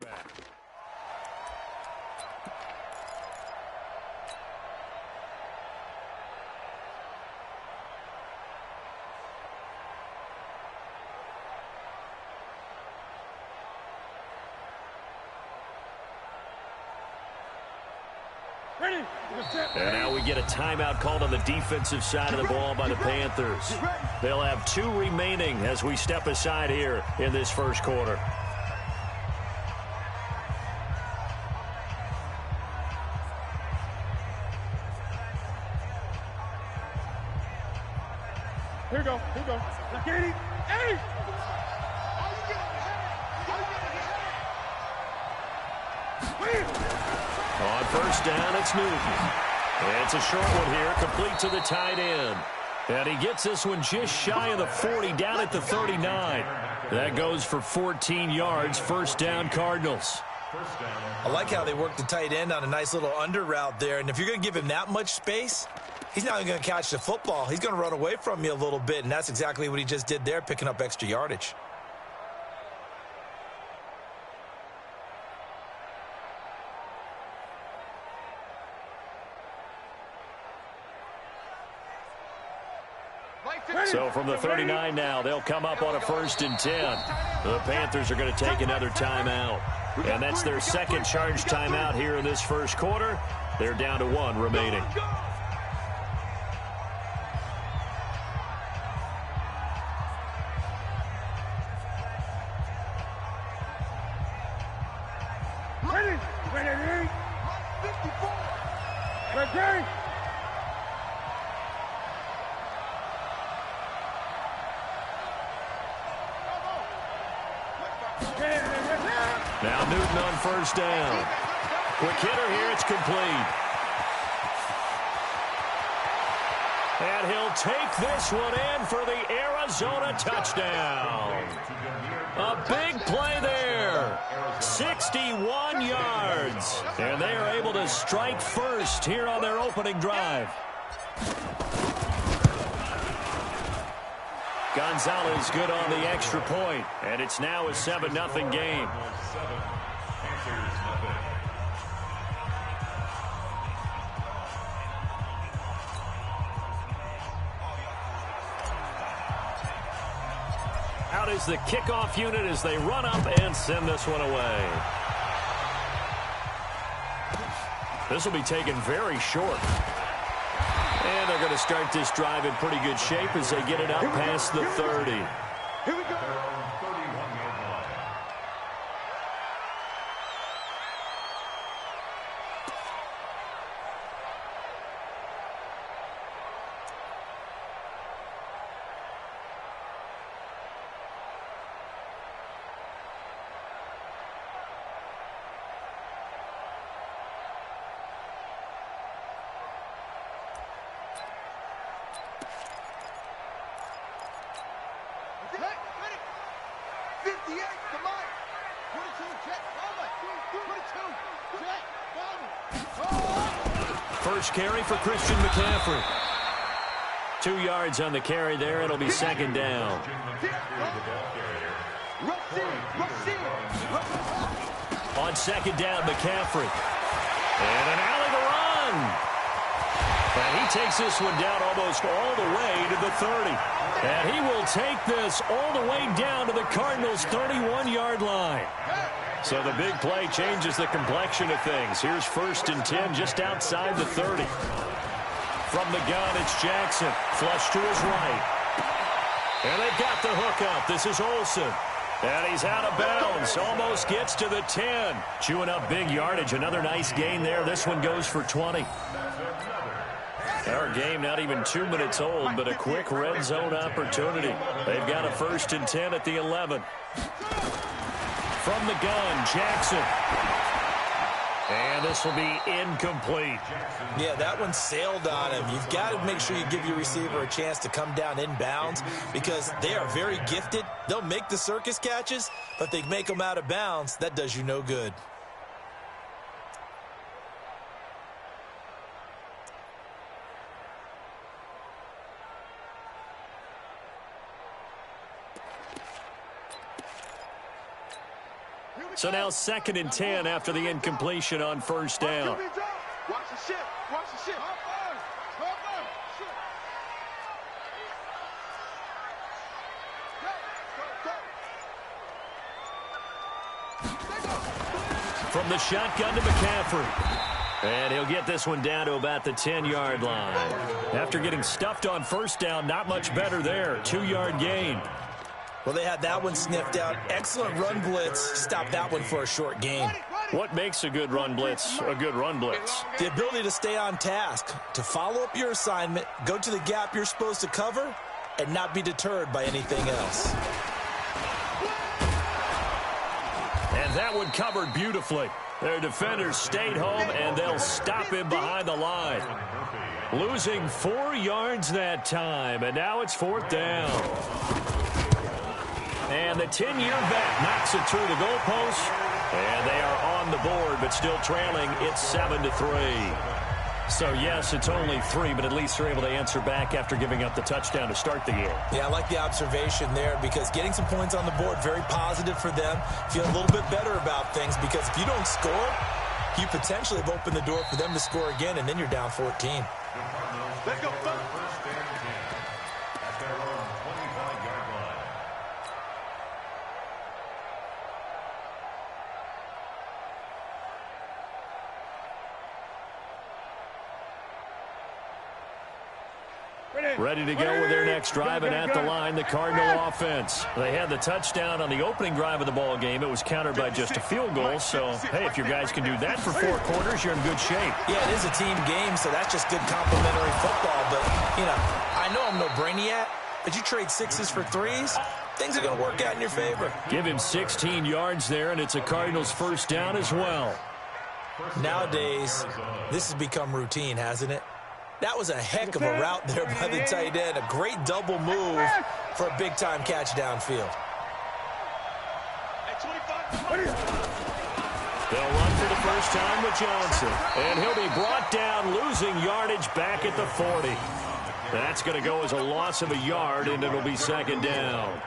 touchback. And now we get a timeout called on the defensive side of the ball by the Panthers. They'll have 2 remaining as we step aside here in this first quarter. Here we go. Get it. Hey! On first down, it's Newton. It's a short one here, complete to the tight end. And he gets this one just shy of the 40, down at the 39. That goes for 14 yards, first down Cardinals. I like how they work the tight end on a nice little under route there. And if you're going to give him that much space, he's not even going to catch the football. He's going to run away from you a little bit, and that's exactly what he just did there, picking up extra yardage. So from the 39 now, they'll come up on a 1st and 10. The Panthers are going to take another timeout. And that's their second charge timeout here in this first quarter. They're down to 1 remaining. Now Newton on first down. Quick hitter here, it's complete. And he'll take this one in for the Arizona touchdown. A big play there. 61 yards. And they are able to strike first here on their opening drive. Gonzalez good on the extra point, and it's now a 7-0 game. Out is the kickoff unit as they run up and send this one away. This will be taken very short. And they're going to start this drive in pretty good shape as they get it up past the 30. Here we go. First carry for Christian McCaffrey. 2 yards on the carry there. It'll be second down. On second down, McCaffrey. And an alley to run. And he takes this one down almost all the way to the 30. And he will take this all the way down to the Cardinals' 31-yard line. So the big play changes the complexion of things. Here's 1st and 10 just outside the 30. From the gun, it's Jackson. Flush to his right. And they've got the hook up. This is Olsen. And he's out of bounds. Almost gets to the 10. Chewing up big yardage. Another nice gain there. This one goes for 20. Our game not even 2 minutes old, but a quick red zone opportunity. They've got a 1st and 10 at the 11. From the gun, Jackson. And this will be incomplete. Yeah, that one sailed on him. You've got to make sure you give your receiver a chance to come down inbounds because they are very gifted. They'll make the circus catches, but they make them out of bounds. That does you no good. Here we So now 2nd and 10 after the incompletion on first down. Watch the shit. Watch the shit. From the shotgun to McCaffrey. And he'll get this one down to about the 10-yard line. After getting stuffed on first down, not much better there. 2-yard gain. Well, they had that one sniffed out. Excellent run blitz. Stop that one for a short gain. What makes a good run blitz a good run blitz? The ability to stay on task, to follow up your assignment, go to the gap you're supposed to cover, and not be deterred by anything else. And that one covered beautifully. Their defenders stayed home, and they'll stop him behind the line. Losing 4 yards that time, and now it's 4th down. And the 10-year vet knocks it through the goalpost, and they are on the board, but still trailing. It's 7-3. So, yes, it's only 3, but at least they're able to answer back after giving up the touchdown to start the game. Yeah, I like the observation there because getting some points on the board, very positive for them. Feel a little bit better about things because if you don't score, you potentially have opened the door for them to score again, and then you're down 14. Let's go, Ready to go with their next drive, and at the line, the Cardinal offense. They had the touchdown on the opening drive of the ball game. It was countered by just a field goal, so, hey, if your guys can do that for 4 quarters, you're in good shape. Yeah, it is a team game, so that's just good complimentary football. But, I know I'm no brainiac, but you trade 6s for 3s, things are going to work out in your favor. Give him 16 yards there, and it's a Cardinals first down as well. Nowadays, this has become routine, hasn't it? That was a heck of a route there by the tight end. A great double move for a big-time catch downfield. They'll run for the first time with Johnson. And he'll be brought down, losing yardage back at the 40. That's going to go as a loss of a yard, and it'll be 2nd down.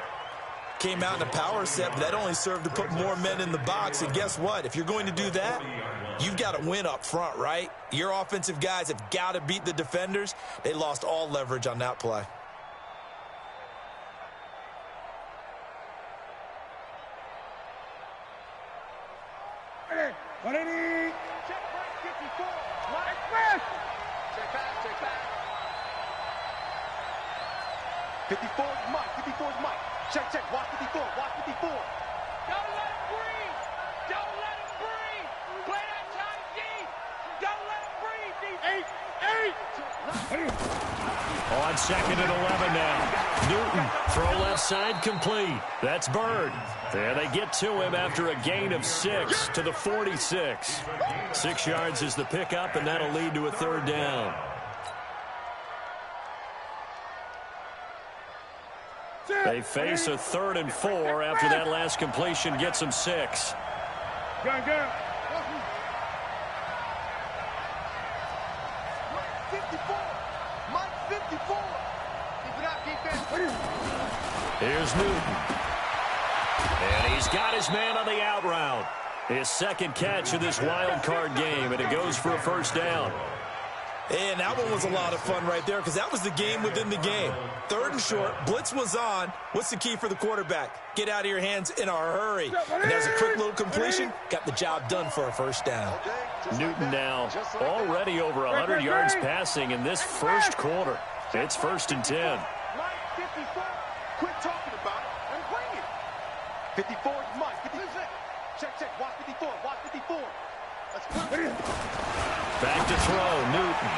Came out in a power set, but that only served to put more men in the box. And guess what? If you're going to do that, you've got to win up front, right? Your offensive guys have got to beat the defenders. They lost all leverage on that play. Check back. 54 is Mike. 54 is Mike. Check. Watch 54. Watch 54. Don't let him breathe. Don't let him breathe. Play that tight D. Don't let him breathe. 8. On 2nd and 11 now. Newton, throw left side complete. That's Bird. There they get to him after a gain of 6 to the 46. 6 yards is the pickup, and that'll lead to a 3rd down. They face a 3rd and 4 after that last completion gets them 6. Go. 54. Mike 54. Keep it up, defense. Here's Newton. And he's got his man on the out route. His 2nd catch of this wild card game, and it goes for a first down. And that one was a lot of fun right there because that was the game within the game. 3rd and short, blitz was on. What's the key for the quarterback? Get out of your hands in a hurry. And there's a quick little completion. Got the job done for a first down. Newton now already over 100 yards passing in this first quarter. It's 1st and 10. Mike 54. Quit talking about it and bring it. 54 is Mike. 56. Check. Watch 54. Watch 54. Let's go. Back to throw, Newton.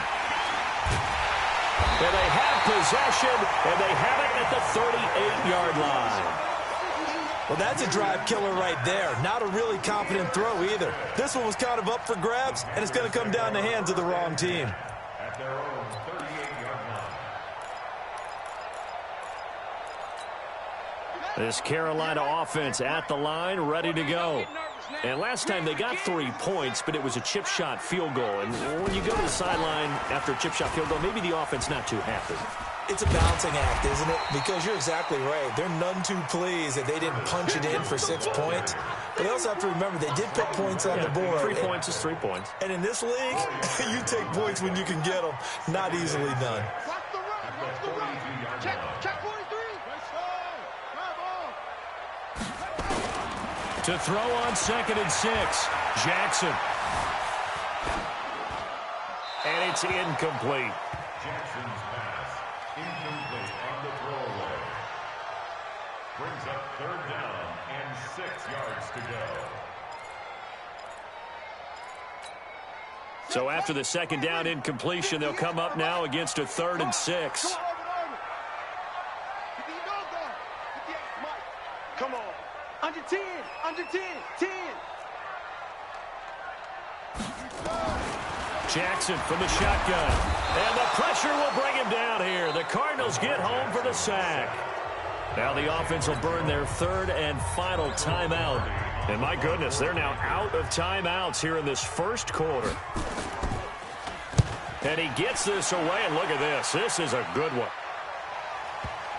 And they have possession, and they have it at the 38-yard line. Well, that's a drive killer right there. Not a really confident throw either. This one was kind of up for grabs, and it's going to come down the hands of the wrong team. At their own 38-yard line. This Carolina offense at the line, ready to go. And last time they got 3 points, but it was a chip shot field goal. And when you go to the sideline after a chip shot field goal, maybe the offense not too happy. It's a balancing act, isn't it? Because you're exactly right. They're none too pleased that they didn't punch it in for 6 points. But they also have to remember they did put points on the board. 3 points is 3 points. And in this league, you take points when you can get them. Not easily done. Watch the run. Watch the run. Check 43. To throw on 2nd and 6. Jackson. And it's incomplete. Jackson's pass, incomplete on the throwaway. Brings up 3rd down and 6 yards to go. So after the 2nd down incompletion, they'll come up now against a 3rd and 6. Come on. Under 10. Under 10. 10. Jackson from the shotgun. And the pressure will bring him down here. The Cardinals get home for the sack. Now the offense will burn their 3rd and final timeout. And my goodness, they're now out of timeouts here in this 1st quarter. And he gets this away, and look at this. This is a good one.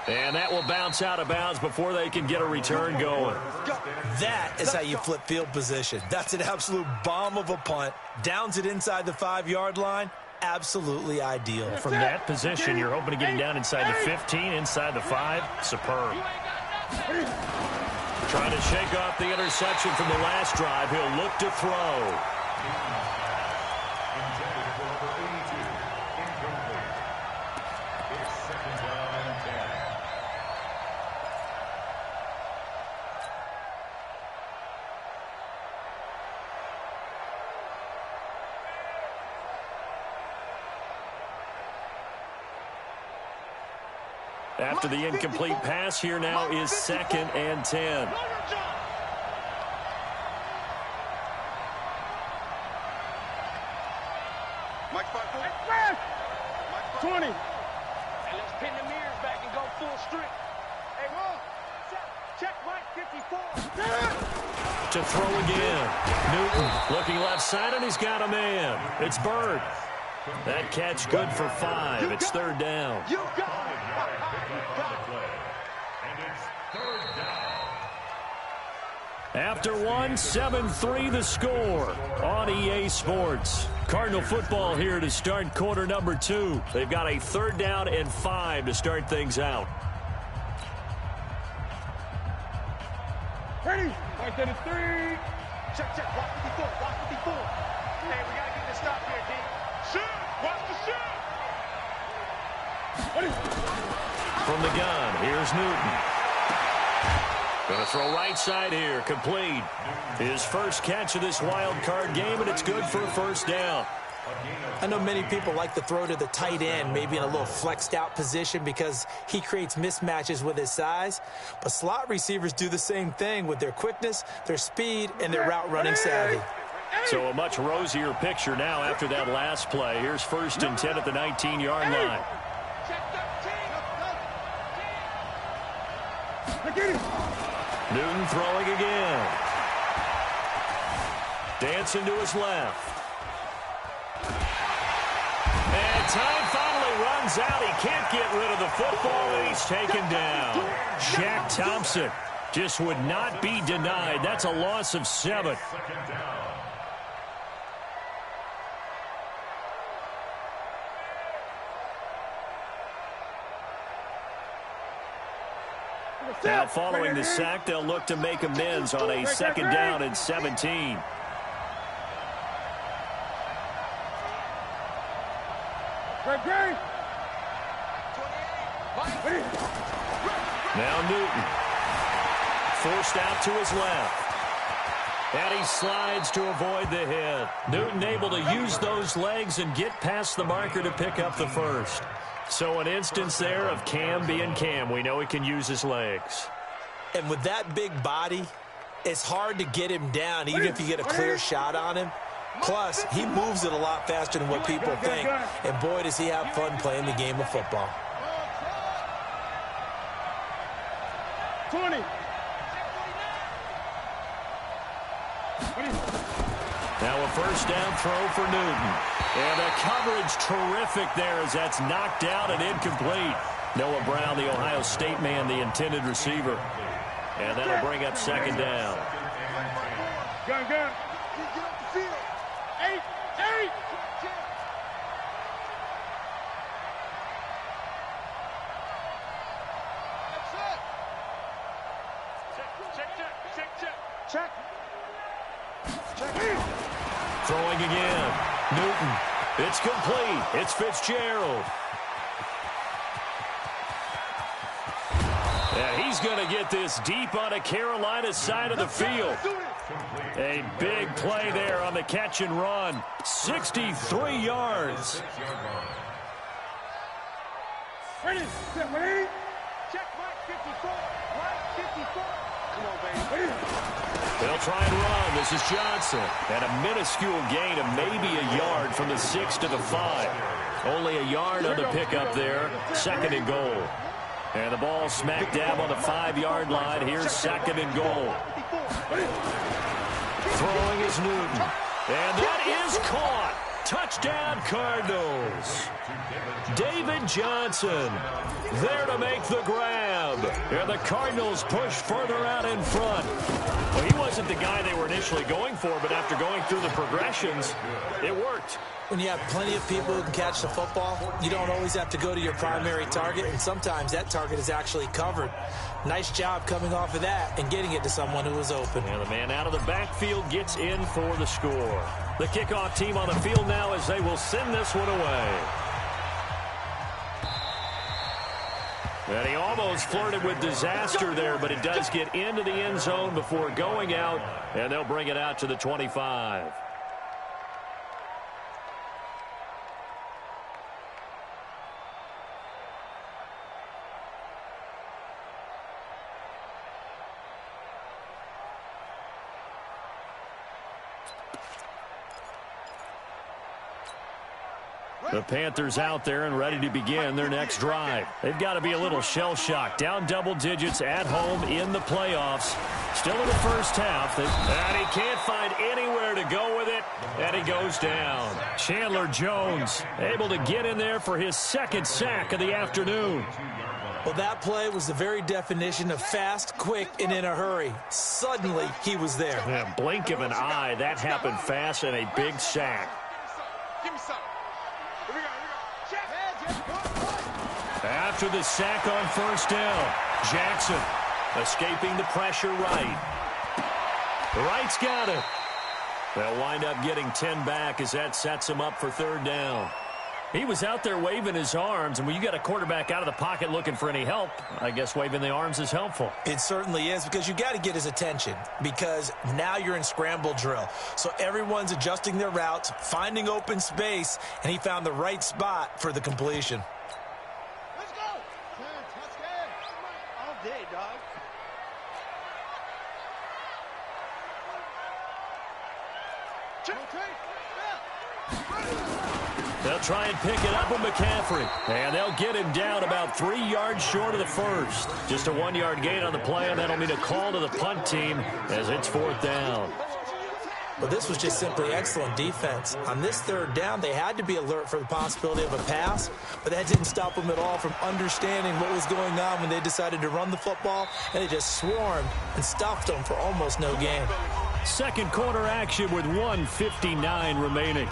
And that will bounce out of bounds before they can get a return going. That is how you flip field position. That's an absolute bomb of a punt. Downs it inside the 5-yard line. Absolutely ideal. From that position, you're hoping to get him down inside the 15, inside the 5. Superb. Trying to shake off the interception from the last drive. He'll look to throw. Intended for number 82, incomplete. It's 2nd down and 10. After the incomplete pass, here now is 2nd and 10. Mike 5-4. 20. And let's pin the mirrors back and go full strength. Hey, Ron. Check Mike 54. To throw again. Newton looking left side, and he's got a man. It's Bird. That catch good for 5. It's 3rd down. You got it. And it's 3rd down. After 1, 7-3 the score on EA Sports. Cardinal football here to start quarter number 2. They've got a 3rd down and 5 to start things out. Ready? Right to the 3. Check. Watch 54. Watch 54. Hey, we got to get this stop here, D. Shoot. Watch the shoot. Ready? From the gun, here's Newton. Going to throw right side here, complete. His first catch of this wild card game, and it's good for a 1st down. I know many people like to throw to the tight end, maybe in a little flexed out position because he creates mismatches with his size. But slot receivers do the same thing with their quickness, their speed, and their route running savvy. So a much rosier picture now after that last play. Here's 1st and 10 at the 19-yard line. Newton throwing again. Dancing to his left. And time finally runs out. He can't get rid of the football, and he's taken down. Shaq Thompson just would not be denied. That's a loss of 7. 2nd down. Now following the sack, they'll look to make amends on a 2nd down and 17. Now Newton. Forced out to his left. And he slides to avoid the hit. Newton able to use those legs and get past the marker to pick up the 1st. So an instance there of Cam being Cam. We know he can use his legs. And with that big body, it's hard to get him down, even if you get a clear shot on him. Plus, he moves it a lot faster than what people think. And boy, does he have fun playing the game of football. 20. Now a 1st down throw for Newton. And the coverage terrific there as that's knocked out and incomplete. Noah Brown, the Ohio State man, the intended receiver. And that'll bring up 2nd down. Gun. Get off the field. 8. Check. Throwing again. Newton. It's complete. It's Fitzgerald. And he's going to get this deep on a Carolina side of the field. A big play there on the catch and run. 63 yards. Ready. Check Mike 54. Mike 54. Come on, baby. They'll try and run. This is Johnson. And a minuscule gain of maybe a yard from the 6 to the 5. Only a yard on the pickup there. 2nd and goal. And the ball smack dab on the 5-yard line. Here's 2nd and goal. Throwing is Newton. And that is caught. Touchdown, Cardinals. David Johnson there to make the grab. And the Cardinals push further out in front. Well, he wasn't the guy they were initially going for, but after going through the progressions, it worked. When you have plenty of people who can catch the football, you don't always have to go to your primary target, and sometimes that target is actually covered. Nice job coming off of that and getting it to someone who was open. And the man out of the backfield gets in for the score. The kickoff team on the field now as they will send this one away. And he almost flirted with disaster there, but it does get into the end zone before going out, and they'll bring it out to the 25. The Panthers out there and ready to begin their next drive. They've got to be a little shell-shocked. Down double digits at home in the playoffs. Still in the first half. And he can't find anywhere to go with it. And he goes down. Chandler Jones able to get in there for his 2nd sack of the afternoon. Well, that play was the very definition of fast, quick, and in a hurry. Suddenly, he was there. Yeah, blink of an eye. That happened fast and a big sack. Give me some. Here we go. After the sack on 1st down, Jackson escaping the pressure right. Right's got it. They'll wind up getting 10 back as that sets him up for 3rd down. He was out there waving his arms, and when you got a quarterback out of the pocket looking for any help, I guess waving the arms is helpful. It certainly is, because you got to get his attention, because now you're in scramble drill. So everyone's adjusting their routes, finding open space, and he found the right spot for the completion. Let's go. All day, dog. They'll try and pick it up with McCaffrey. And they'll get him down about 3 yards short of the 1st. Just a 1-yard gain on the play, and that'll mean a call to the punt team as it's 4th down. Well, this was just simply excellent defense. On this 3rd down, they had to be alert for the possibility of a pass, but that didn't stop them at all from understanding what was going on when they decided to run the football, and they just swarmed and stuffed them for almost no gain. 2nd quarter action with 1:59 remaining.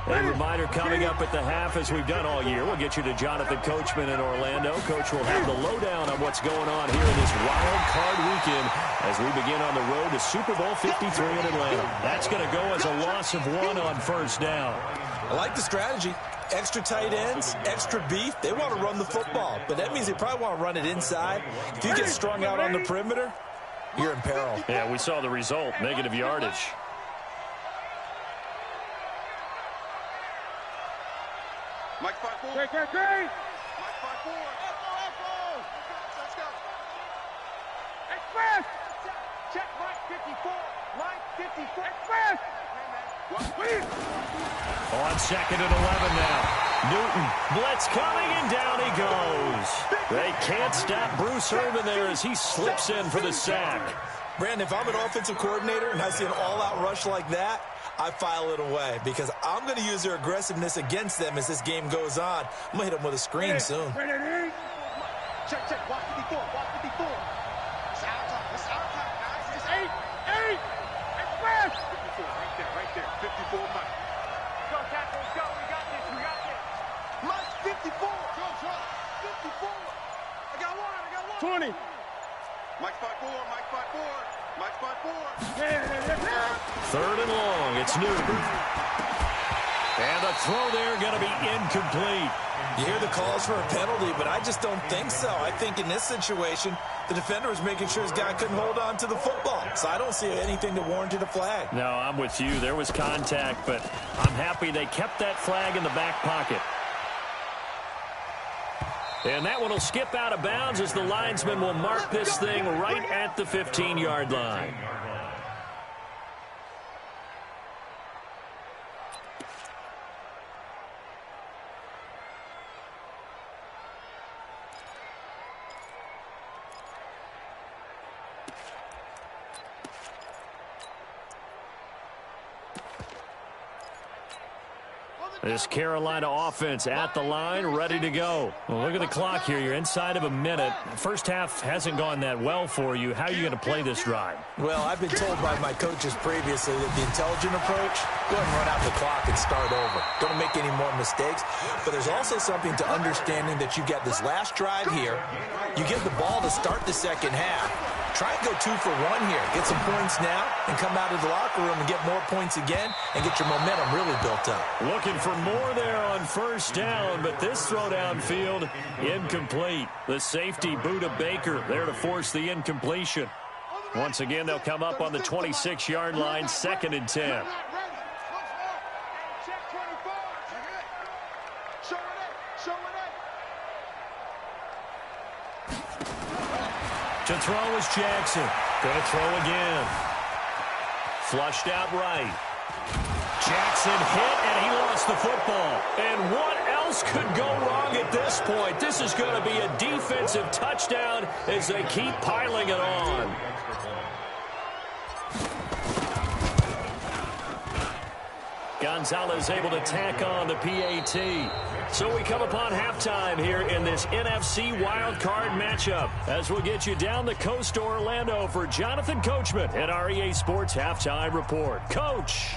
A reminder coming up at the half, as we've done all year. We'll get you to Jonathan Coachman in Orlando. Coach will have the lowdown on what's going on here in this wild card weekend as we begin on the road to Super Bowl 53 in Atlanta. That's going to go as a loss of 1 on 1st down. I like the strategy. Extra tight ends, extra beef. They want to run the football, but that means they probably want to run it inside. If you get strung out on the perimeter, you're in peril. Yeah, we saw the result, negative yardage. Mike 5-4. Great. Mike 5-4. Echo. Let's go. Express. Check Mike 54. Mike 54. Express. On 2nd and 11 now. Newton, blitz coming, and down he goes. They can't stop Bruce Irvin there as he slips in for the sack. Brandon, if I'm an offensive coordinator and I see an all-out rush like that, I file it away because I'm going to use their aggressiveness against them as this game goes on. I'm going to hit them with a screen soon. Check, check. Watch 54. Watch 54. It's our time. It's our time, guys. It's 8. Express. 54. Right there. Right there. 54, Mike. Go, Cat. Let's go. We got this. We got this. Mike, 54. Go, 54. I got one. 20. Mike, 5-4. Mike, 5-4. Mike, 5-4. Third and long. It's Newton. And the throw there going to be incomplete. You hear the calls for a penalty, but I just don't think so. I think in this situation, the defender was making sure his guy couldn't hold on to the football. So I don't see anything that warranted a flag. No, I'm with you. There was contact, but I'm happy they kept that flag in the back pocket. And that one will skip out of bounds as the linesman will mark this thing right at the 15-yard line. This Carolina offense at the line, ready to go. Well, look at the clock here. You're inside of a minute. First half hasn't gone that well for you. How are you going to play this drive? Well, I've been told by my coaches previously that the intelligent approach, go ahead and run out the clock and start over. Don't make any more mistakes. But there's also something to understanding that you've got this last drive here. You get the ball to start the second half. Try and go 2 for 1 here. Get some points now and come out of the locker room and get more points again and get your momentum really built up. Looking for more there on first down, but this throw downfield, incomplete. The safety, Buda Baker, there to force the incompletion. Once again, they'll come up on the 26-yard line, 2nd and 10. Check 24. Show it up. Show it up. To throw is Jackson. Going to throw again. Flushed out right. Jackson hit, and he lost the football. And what else could go wrong at this point? This is going to be a defensive touchdown as they keep piling it on. Gonzalez able to tack on the PAT. So we come upon halftime here in this NFC Wildcard matchup as we'll get you down the coast to Orlando for Jonathan Coachman at our EA Sports Halftime Report. Coach.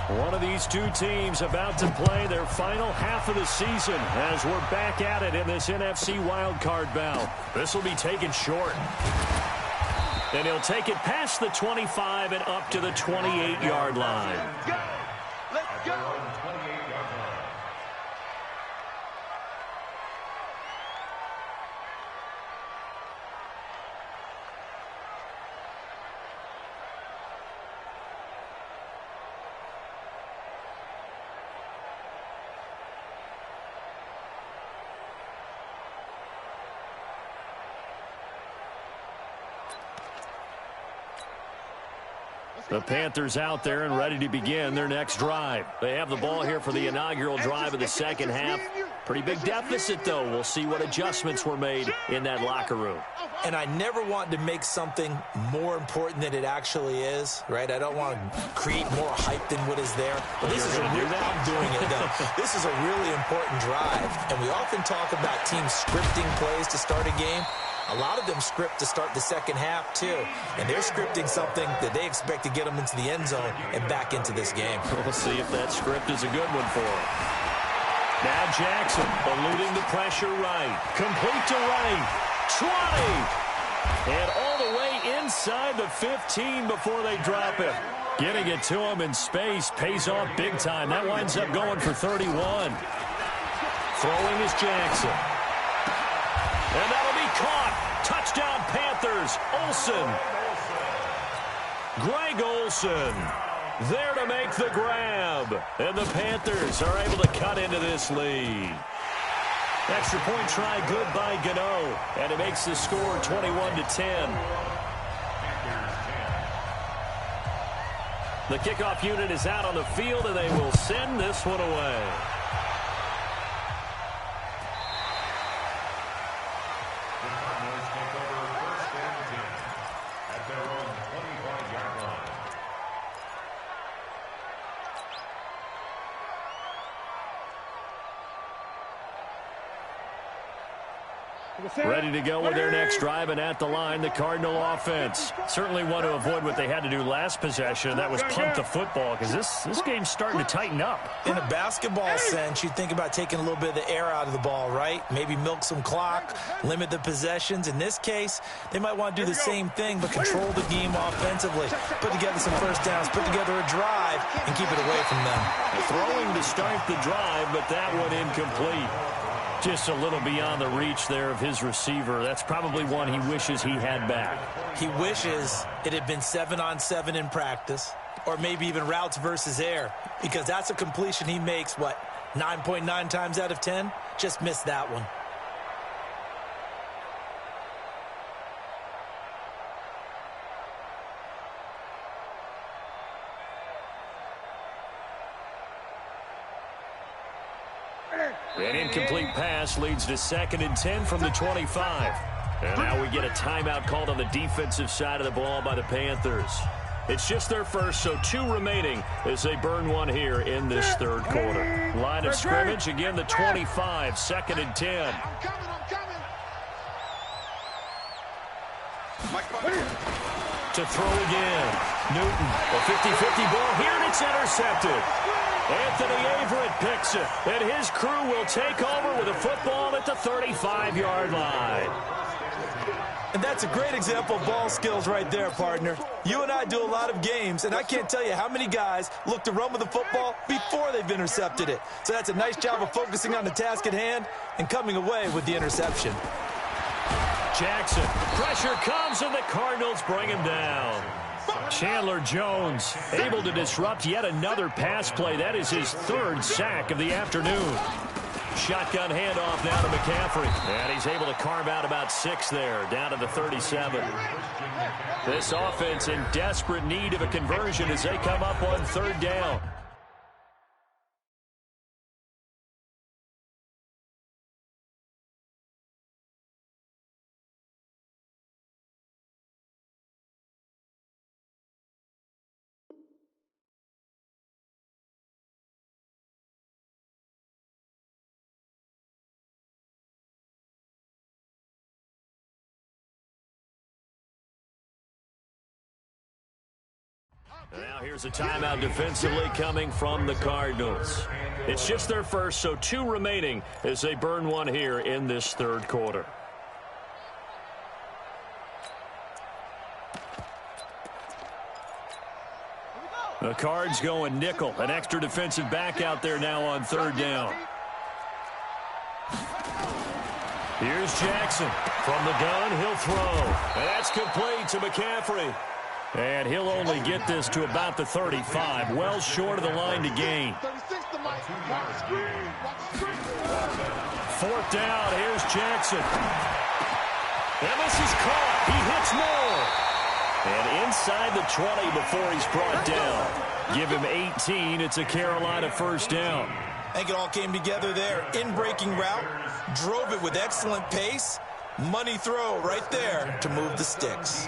One of these two teams about to play their final half of the season as we're back at it in this NFC wildcard bout. This will be taken short. And he'll take it past the 25 and up to the 28-yard line. Let's go. The Panthers out there and ready to begin their next drive. They have the ball here for the inaugural drive of the second half. Pretty big deficit, though. We'll see what adjustments were made in that locker room. And I never want to make something more important than it actually is, right? I don't want to create more hype than what is there. But this is I'm doing it, though. This is a really important drive. And we often talk about teams scripting plays to start a game. A lot of them script to start the second half, too. And they're scripting something that they expect to get them into the end zone and back into this game. We'll see if that script is a good one for them. Now Jackson eluding the pressure right. Complete to right. 20. And all the way inside the 15 before they drop him. Getting it to him in space pays off big time. That winds up going for 31. Throwing is Jackson. And that'll be caught. Touchdown Panthers. Olsen. Greg Olsen there to make the grab. And the Panthers are able to cut into this lead. Extra point try good by Gano. And it makes the score 21-10. The kickoff unit is out on the field, and they will send this one away. The Cardinals take over first and 10 at their own 25-yard line. Ready to go with their next drive, and at the line, the Cardinal offense. Certainly want to avoid what they had to do last possession, and that was punt the football, because this game's starting to tighten up. In a basketball sense, you think about taking a little bit of the air out of the ball, right? Maybe milk some clock, limit the possessions. In this case, they might want to do the same thing, but control the game offensively. Put together some first downs, put together a drive, and keep it away from them. Throwing to start the drive, but that one incomplete. Just a little beyond the reach there of his receiver. That's probably one he wishes he had back. He wishes it had been 7-on-7 in practice, or maybe even routes versus air, because that's a completion he makes, 9.9 times out of 10? Just missed that one. An incomplete pass leads to 2nd and 10 from the 25. And now we get a timeout called on the defensive side of the ball by the Panthers. It's just their first, so 2 remaining as they burn one here in this third quarter. Line of scrimmage, again the 25, 2nd and 10. I'm coming. To throw again. Newton, a 50-50 ball here, and it's intercepted. Anthony Averett picks it, and his crew will take over with a football at the 35-yard line. And that's a great example of ball skills right there, partner. You and I do a lot of games, and I can't tell you how many guys look to run with the football before they've intercepted it. So that's a nice job of focusing on the task at hand and coming away with the interception. Jackson, pressure comes, and the Cardinals bring him down. Chandler Jones able to disrupt yet another pass play. That is his 3rd sack of the afternoon. Shotgun handoff now to McCaffrey. And he's able to carve out about 6 there, down to the 37. This offense in desperate need of a conversion as they come up on 3rd down. Now here's a timeout defensively coming from the Cardinals. It's just their first, so 2 remaining as they burn one here in this third quarter. The Cards going nickel. An extra defensive back out there now on 3rd down. Here's Jackson. From the gun, he'll throw. And that's complete to McCaffrey. And he'll only get this to about the 35, well short of the line to gain. 4th down, here's Jackson. And this is caught. He hits more. And inside the 20 before he's brought down. Give him 18. It's a Carolina 1st down. I think it all came together there. In-breaking route. Drove it with excellent pace. Money throw right there to move the sticks.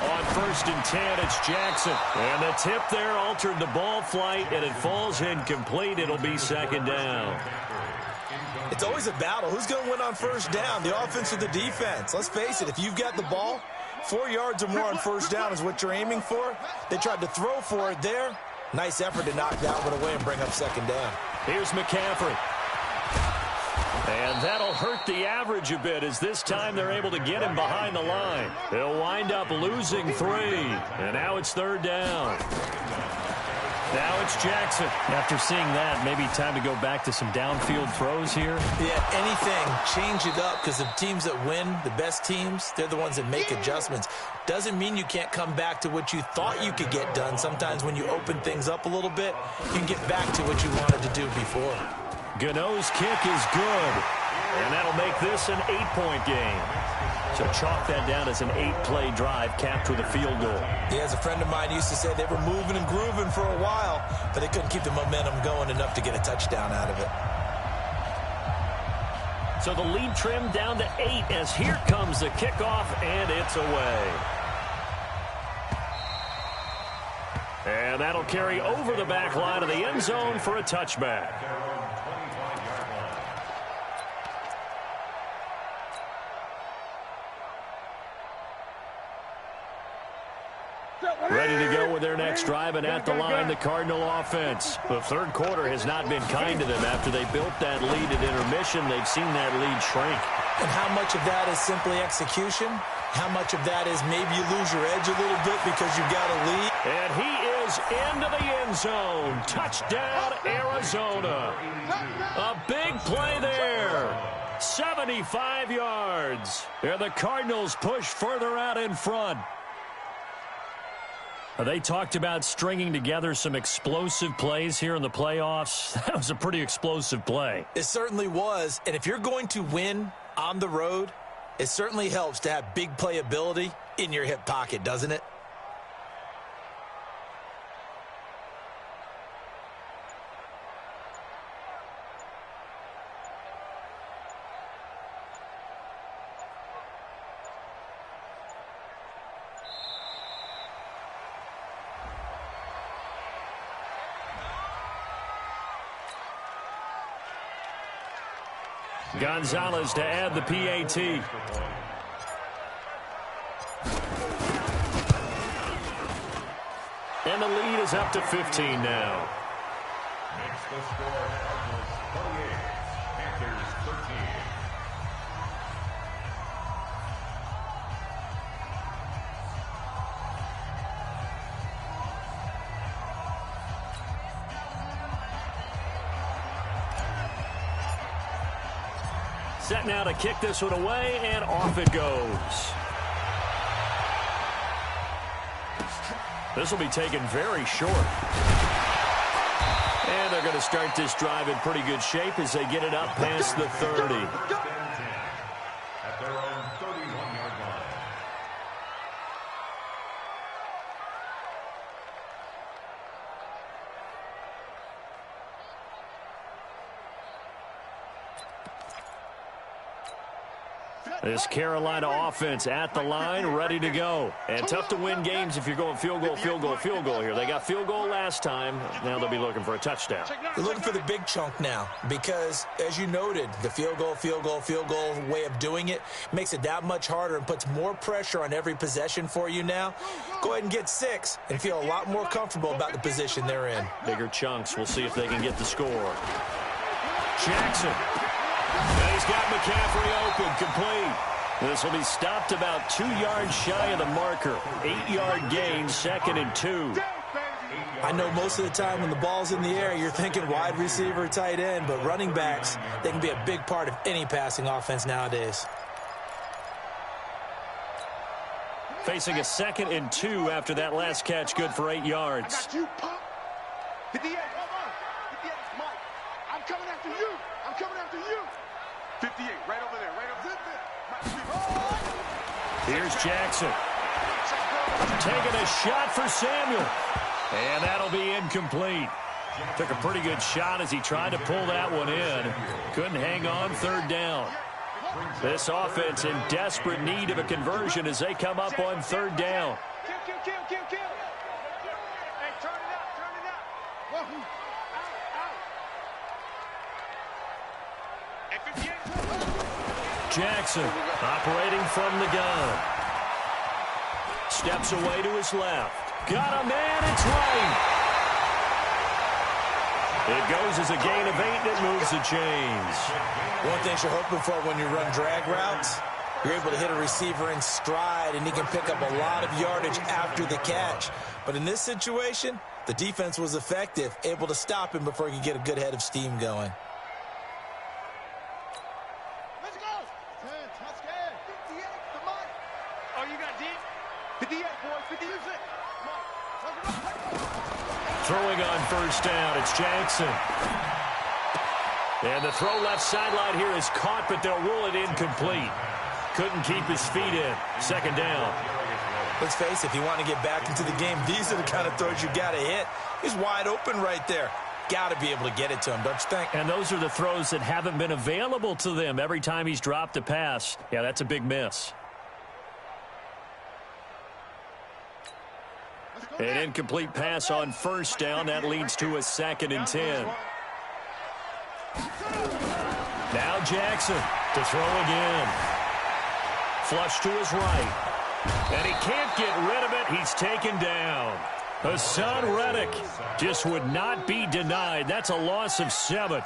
On 1st and 10, it's Jackson. And the tip there altered the ball flight, and it falls incomplete. It'll be 2nd down. It's always a battle. Who's going to win on 1st down, the offense or the defense? Let's face it, if you've got the ball, 4 yards or more on 1st down is what you're aiming for. They tried to throw for it there. Nice effort to knock that one away and bring up 2nd down. Here's McCaffrey. And that'll hurt the average a bit as this time they're able to get him behind the line. He'll wind up losing 3. And now it's 3rd down. Now it's Jackson. After seeing that, maybe time to go back to some downfield throws here. Yeah, anything. Change it up, because the teams that win, the best teams, they're the ones that make adjustments. Doesn't mean you can't come back to what you thought you could get done. Sometimes when you open things up a little bit, you can get back to what you wanted to do before. Gano's kick is good, and that'll make this an 8-point game. So chalk that down as an 8-play drive capped with a field goal. Yeah, as a friend of mine used to say, they were moving and grooving for a while, but they couldn't keep the momentum going enough to get a touchdown out of it. So the lead trimmed down to 8 as here comes the kickoff, and it's away. And that'll carry over the back line of the end zone for a touchback. Ready to go with their next drive, and at the line, the Cardinal offense. The third quarter has not been kind to them. After they built that lead at intermission, they've seen that lead shrink. And how much of that is simply execution? How much of that is maybe you lose your edge a little bit because you've got a lead? And he is into the end zone. Touchdown, Arizona. A big play there. 75 yards. And the Cardinals push further out in front. They talked about stringing together some explosive plays here in the playoffs. That was a pretty explosive play. It certainly was. And if you're going to win on the road, it certainly helps to have big playability in your hip pocket, doesn't it? Gonzalez to add the PAT. And the lead is up to 15 now. Makes the score Cardinals 28, Panthers 13. Set now to kick this one away, and off it goes. This will be taken very short. And they're going to start this drive in pretty good shape as they get it up past the 30. At their own 31-yard line. This Carolina offense at the line, ready to go. And tough to win games if you're going field goal, field goal, field goal here. They got field goal last time. Now they'll be looking for a touchdown. They're looking for the big chunk now because, as you noted, the field goal way of doing it makes it that much harder and puts more pressure on every possession for you now. Go ahead and get 6 and feel a lot more comfortable about the position they're in. Bigger chunks. We'll see if they can get the score. Jackson. And he's got McCaffrey open, complete. This will be stopped about 2 yards shy of the marker. 8-yard gain, 2nd and 2. I know most of the time when the ball's in the air, you're thinking wide receiver, tight end, but running backs, they can be a big part of any passing offense nowadays. Facing a 2nd and 2 after that last catch, good for 8 yards. I got you, Pop. Hit the edge. Hit the edge, Mike. I'm coming after you. I'm coming after you. 58, right over there, right over there. Here's Jackson. Taking a shot for Samuel. And that'll be incomplete. Took a pretty good shot as he tried to pull that one in. Couldn't hang on, 3rd down. This offense in desperate need of a conversion as they come up on 3rd down. Kill. Hey, turn it up. Whoa. Out. Hey, 58. Jackson operating from the gun. Steps away to his left. Got a man, it's right. It goes as a gain of 8, and it moves the chains. One thing you're hoping for when you run drag routes, you're able to hit a receiver in stride, and he can pick up a lot of yardage after the catch. But in this situation, The defense was effective, able to stop him before he could get a good head of steam going. Let's go. 10, touchdown. 58, come on. Oh, you got D? 58, boys, 58. Come on. Throwing on first down, it's Jackson. And the throw left sideline here is caught, but they'll rule it incomplete. Couldn't keep his feet in. Second down. Let's face it, if you want to get back into the game, these are the kind of throws you got to hit. He's wide open right there. Got to be able to get it to him, don't you think? And those are the throws that haven't been available to them every time he's dropped a pass. Yeah, that's a big miss. An incomplete pass on first down. That leads to a 2nd and 10. Now Jackson to throw again. Flush to his right. And he can't get rid of it. He's taken down. Hassan Reddick just would not be denied. That's a loss of 7.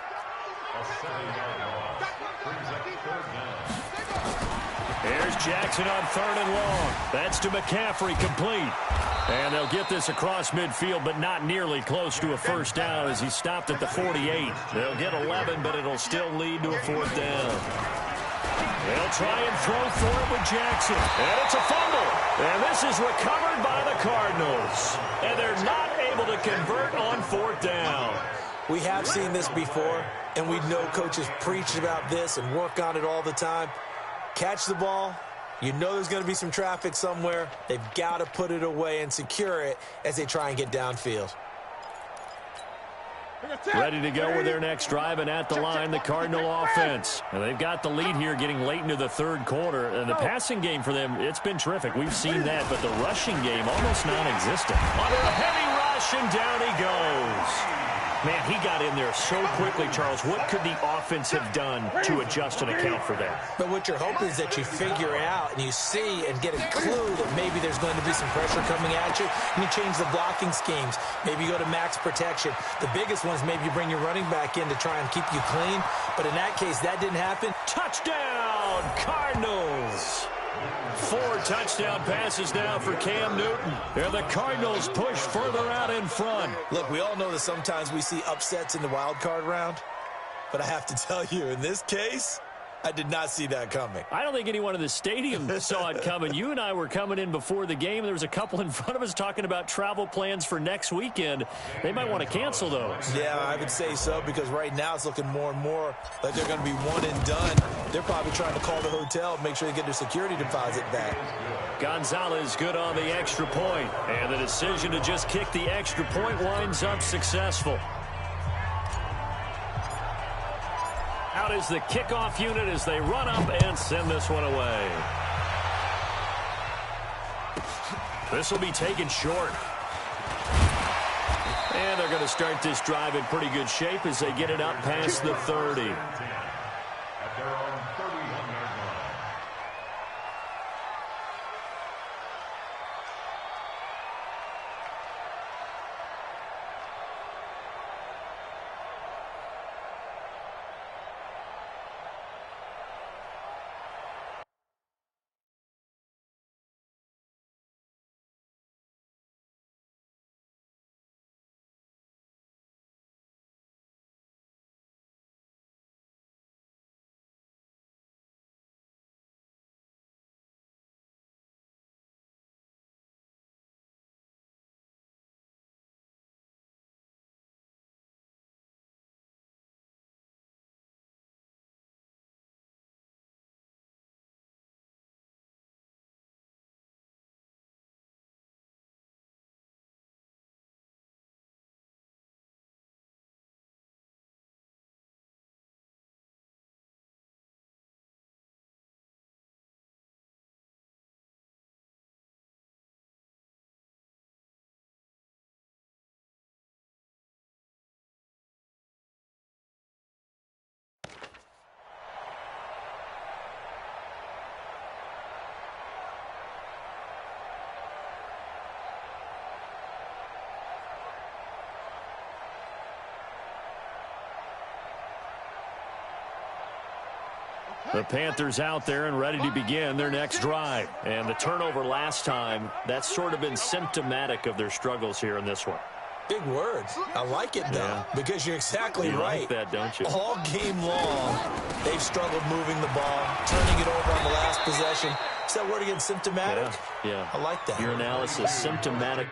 Here's Jackson on 3rd and long. That's to McCaffrey, complete. And they'll get this across midfield, but not nearly close to a first down as he stopped at the 48. They'll get 11, but it'll still lead to a 4th down. They'll try and throw for it with Jackson. And it's a fumble. And this is recovered by the Cardinals. And they're not able to convert on 4th down. We have seen this before, and we know coaches preach about this and work on it all the time. Catch the ball. You know there's going to be some traffic somewhere. They've got to put it away and secure it as they try and get downfield. Ready to go with their next drive, and at the line, the Cardinal offense. And they've got the lead here getting late into the 3rd quarter. And the passing game for them, it's been terrific. We've seen that, but the rushing game almost non-existent. Under a heavy rush, and down he goes. Man, he got in there so quickly, Charles. What could the offense have done to adjust and account for that? But what you're hoping is that you figure out and you see and get a clue that maybe there's going to be some pressure coming at you, and you change the blocking schemes. Maybe you go to max protection. The biggest ones, maybe you bring your running back in to try and keep you clean. But in that case, that didn't happen. Touchdown, Cardinals! 4 touchdown passes now for Cam Newton. And the Cardinals push further out in front. Look, we all know that sometimes we see upsets in the wild card round. But I have to tell you, in this case, I did not see that coming. I don't think anyone in the stadium saw it coming. You and I were coming in before the game. There was a couple in front of us talking about travel plans for next weekend. They might want to cancel those. Yeah, I would say so, because right now it's looking more and more like they're going to be one and done. They're probably trying to call the hotel and make sure they get their security deposit back. Gonzalez good on the extra point. And the decision to just kick the extra point winds up successful. Out is the kickoff unit as they run up and send this one away. This will be taken short. And they're going to start this drive in pretty good shape as they get it up past the 30. At their own 31-yard line. The Panthers out there and ready to begin their next drive. And the turnover last time, that's sort of been symptomatic of their struggles here in this one. Big words. I like it, though, because you're exactly right. You like that, don't you? All game long, they've struggled moving the ball, turning it over on the last possession. Is that word again, symptomatic? Yeah. I like that. Your analysis, symptomatic.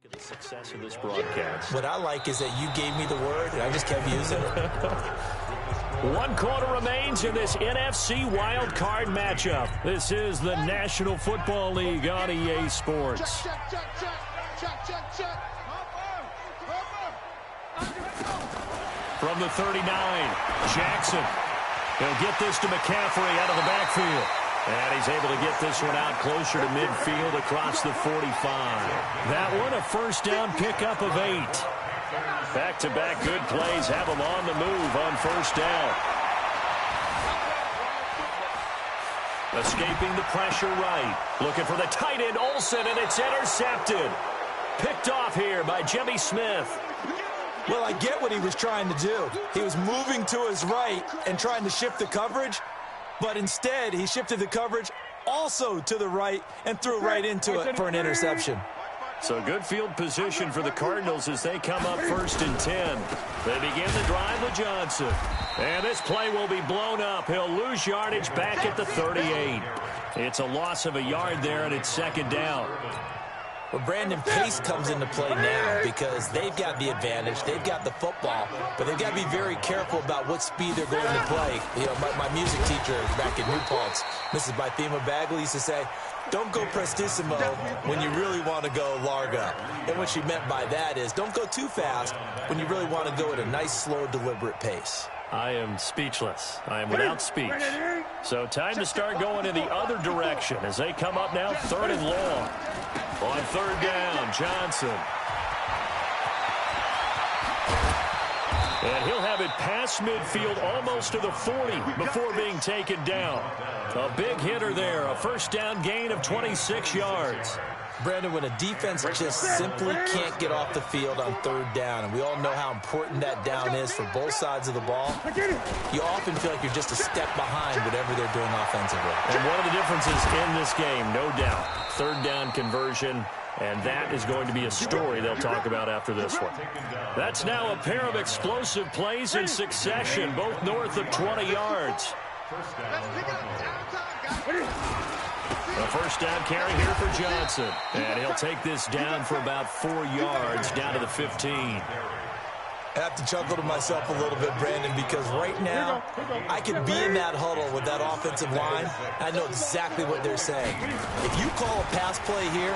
The success of this broadcast. What I like is that you gave me the word, and I just kept using it. 1 quarter remains in this NFC Wildcard matchup. This is the National Football League on EA Sports. From the 39, Jackson. He'll get this to McCaffrey out of the backfield. And he's able to get this one out closer to midfield across the 45. That one a first down pickup of 8. Back-to-back good plays have him on the move on first down. Escaping the pressure right. Looking for the tight end Olsen, and it's intercepted. Picked off here by Jimmy Smith. Well, I get what he was trying to do. He was moving to his right and trying to shift the coverage, but instead he shifted the coverage also to the right and threw right into it for an interception. So good field position for the Cardinals as they come up 1st and 10. They begin the drive with Johnson. And this play will be blown up. He'll lose yardage back at the 38. It's a loss of a yard there, and it's 2nd down. Well, Brandon, pace comes into play now because they've got the advantage. They've got the football, but they've got to be very careful about what speed they're going to play. You know, my music teacher back in New Paltz, Mrs. Bythema Bagley, used to say, don't go prestissimo when you really want to go largo. And what she meant by that is don't go too fast when you really want to go at a nice, slow, deliberate pace. I am speechless. I am without speech. So time to start going in the other direction as they come up now 3rd and long. On 3rd down, Johnson. And he'll have it past midfield almost to the 40 before being taken down. A big hitter there, a 1st down gain of 26 yards. Brandon, when a defense just simply can't get off the field on 3rd down, and we all know how important that down is for both sides of the ball, you often feel like you're just a step behind whatever they're doing offensively. And one of the differences in this game, no doubt, 3rd down conversion, and that is going to be a story they'll talk about after this one. That's now a pair of explosive plays in succession, both north of 20 yards. A 1st down carry here for Johnson. And he'll take this down for about 4 yards, down to the 15. I have to chuckle to myself a little bit, Brandon, because right now I could be in that huddle with that offensive line. I know exactly what they're saying. If you call a pass play here,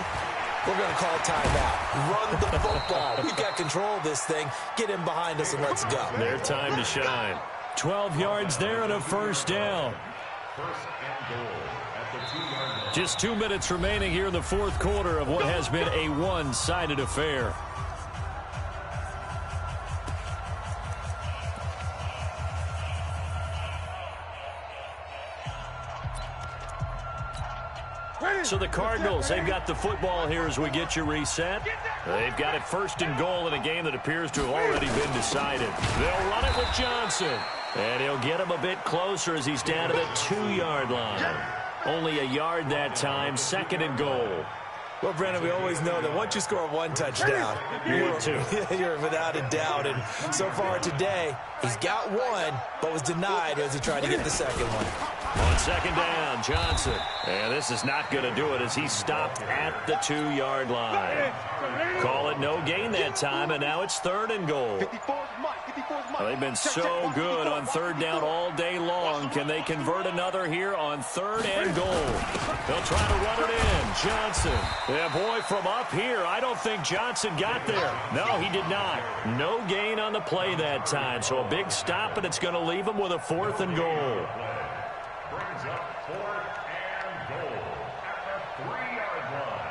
we're going to call timeout. Run the football. We've got control of this thing. Get in behind us and let's go. Their time to shine. 12 yards there and a 1st down. 1st and goal at the 2-yard line. Just 2 minutes remaining here in the 4th quarter of what has been a one-sided affair. So the Cardinals, they've got the football here as we get you reset. They've got it 1st and goal in a game that appears to have already been decided. They'll run it with Johnson. And he'll get him a bit closer as he's down to the 2-yard line. Only a yard that time, 2nd and goal. Well, Brandon, we always know that once you score 1 touchdown, you're without a doubt. And so far today, he's got 1, but was denied as he tried to get the 2nd one. On 2nd down, Johnson. And this is not going to do it as he stopped at the 2-yard line. Call it no gain that time, and now it's 3rd and goal. Well, they've been so good on 3rd down all day long. Can they convert another here on 3rd and goal? They'll try to run it in. Johnson. Yeah, boy, from up here, I don't think Johnson got there. No, he did not. No gain on the play that time. So a big stop, and it's going to leave him with a 4th and goal. Brings up 4th and goal at the 3-yard line.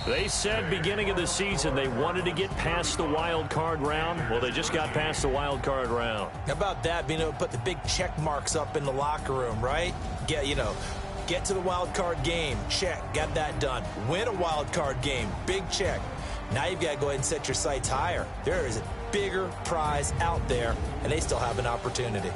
They said beginning of the season they wanted to get past the wild card round. Well, they just got past the wild card round. How about that, being able to put the big check marks up in the locker room, right? Get to the wild card game. Check. Got that done. Win a wild card game. Big check. Now you've got to go ahead and set your sights higher. There is a bigger prize out there, and they still have an opportunity.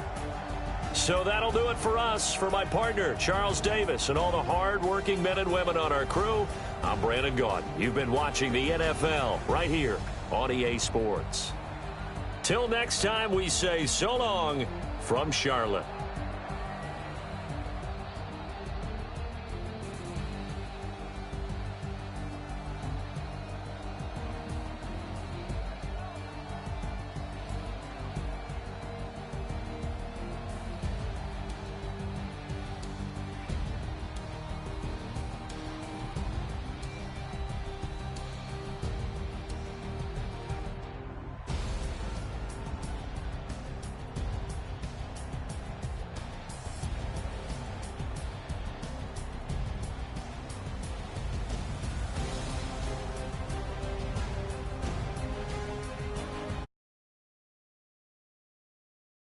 So that'll do it for us. For my partner, Charles Davis, and all the hard-working men and women on our crew, I'm Brandon Gaudin. You've been watching the NFL right here on EA Sports. Till next time, we say so long from Charlotte.